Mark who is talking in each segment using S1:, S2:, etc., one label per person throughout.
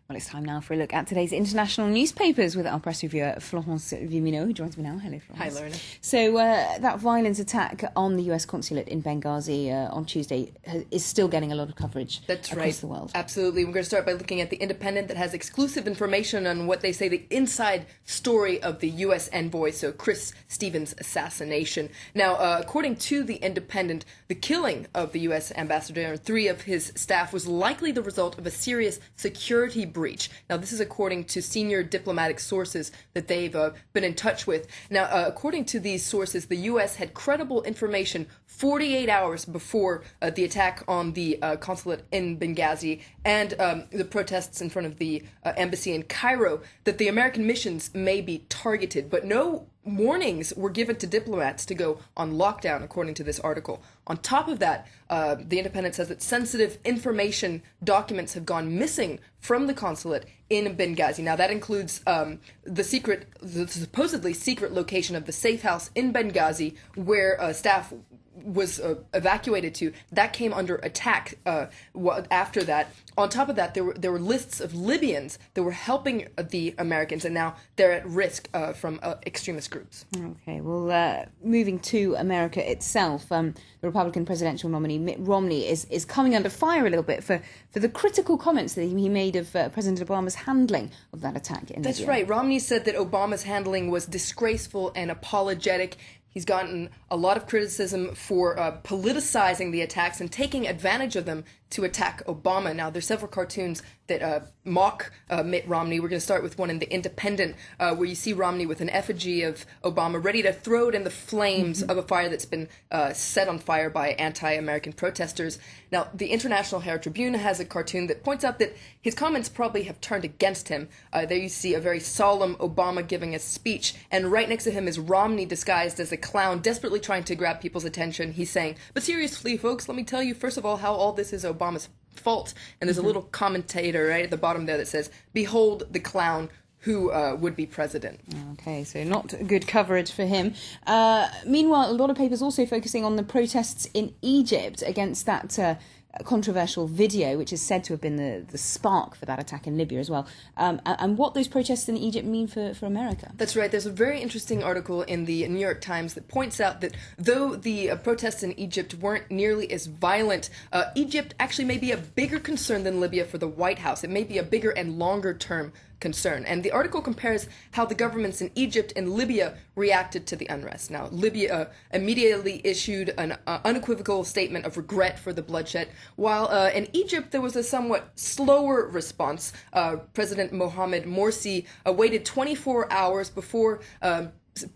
S1: Well, it's time now for a look at today's international newspapers with our press reviewer, Florence Vimino, who joins me now. Hello, Florence.
S2: Hi, Lorna.
S1: So that violent attack on the US consulate in Benghazi on Tuesday is still getting a lot of coverage across the world.
S2: Absolutely. We're going to start by looking at The Independent, that has exclusive information on what they say the inside story of the US envoy, so Chris Stevens' assassination. Now, according to The Independent, the killing of the US ambassador and 3 of his staff was likely the result of a serious security breach. Now, this is according to senior diplomatic sources that they've been in touch with. Now, according to these sources, the U.S. had credible information 48 hours before the attack on the consulate in Benghazi and the protests in front of the embassy in Cairo that the American missions may be targeted, but no warnings were given to diplomats to go on lockdown, according to this article. On top of that, The Independent says that sensitive information documents have gone missing from the consulate in Benghazi. Now, that includes the supposedly secret location of the safe house in Benghazi where staff was evacuated to. That came under attack after that. On top of that, there were lists of Libyans that were helping the Americans, and now they're at risk from extremist groups.
S1: Okay, well, moving to America itself, the Republican presidential nominee Mitt Romney is coming under fire a little bit for the critical comments that he made of President Obama's handling of that attack in Libya.
S2: That's right. Romney said that Obama's handling was disgraceful and apologetic. He's gotten a lot of criticism for politicizing the attacks and taking advantage of them to attack Obama. Now, there's several cartoons that mock Mitt Romney. We're going to start with one in The Independent, where you see Romney with an effigy of Obama ready to throw it in the flames of a fire that's been set on fire by anti-American protesters. Now, the International Herald Tribune has a cartoon that points out that his comments probably have turned against him. There you see a very solemn Obama giving a speech, and right next to him is Romney disguised as a clown, desperately trying to grab people's attention. He's saying, "But seriously, folks, let me tell you, first of all, how all this is Obama's fault." And there's a little commentator right at the bottom there that says, "Behold the clown who would be president."
S1: Okay, so not good coverage for him. Meanwhile, a lot of papers also focusing on the protests in Egypt against that controversial video, which is said to have been the spark for that attack in Libya as well, and what those protests in Egypt mean for America.
S2: That's right. There's a very interesting article in the New York Times that points out that though the protests in Egypt weren't nearly as violent, Egypt actually may be a bigger concern than Libya for the White House. It may be a bigger and longer term concern. And the article compares how the governments in Egypt and Libya reacted to the unrest. Now, Libya immediately issued an unequivocal statement of regret for the bloodshed, while in Egypt there was a somewhat slower response. President Mohamed Morsi waited 24 hours before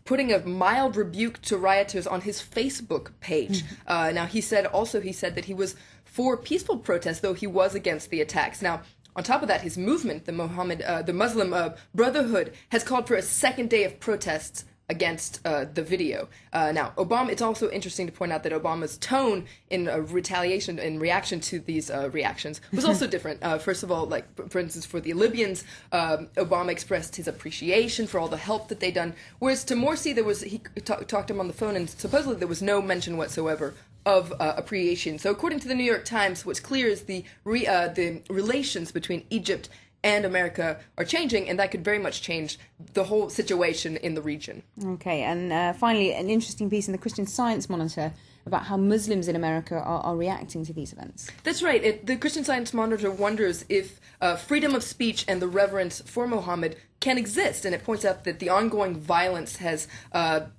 S2: putting a mild rebuke to rioters on his Facebook page. Now, he said that he was for peaceful protests, though he was against the attacks. Now, on top of that, his movement, the Muslim Brotherhood, has called for a second day of protests against the video. Now, it's also interesting to point out that Obama's tone in reaction to these reactions was also different. First of all, like, for instance, for the Libyans, Obama expressed his appreciation for all the help that they'd done, whereas to Morsi, he talked to him on the phone, and supposedly there was no mention whatsoever of appreciation. So according to the New York Times, what's clear is the relations between Egypt and America are changing, and that could very much change the whole situation in the region.
S1: Okay, and finally, an interesting piece in the Christian Science Monitor about how Muslims in America are reacting to these events.
S2: That's right. The Christian Science Monitor wonders if freedom of speech and the reverence for Muhammad can exist, and it points out that the ongoing violence has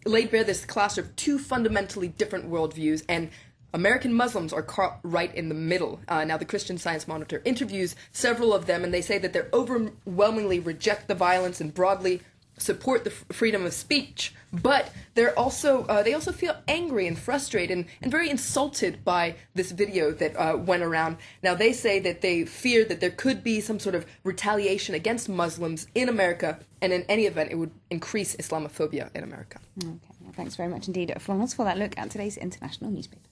S2: laid bare this clash of 2 fundamentally different worldviews, and American Muslims are caught right in the middle. Now, the Christian Science Monitor interviews several of them, and they say that they overwhelmingly reject the violence and broadly support the freedom of speech, but they also feel angry and frustrated and very insulted by this video that went around. Now, they say that they fear that there could be some sort of retaliation against Muslims in America, and in any event, it would increase Islamophobia in America.
S1: Okay, well, thanks very much indeed, Florence, for that look at today's international newspaper.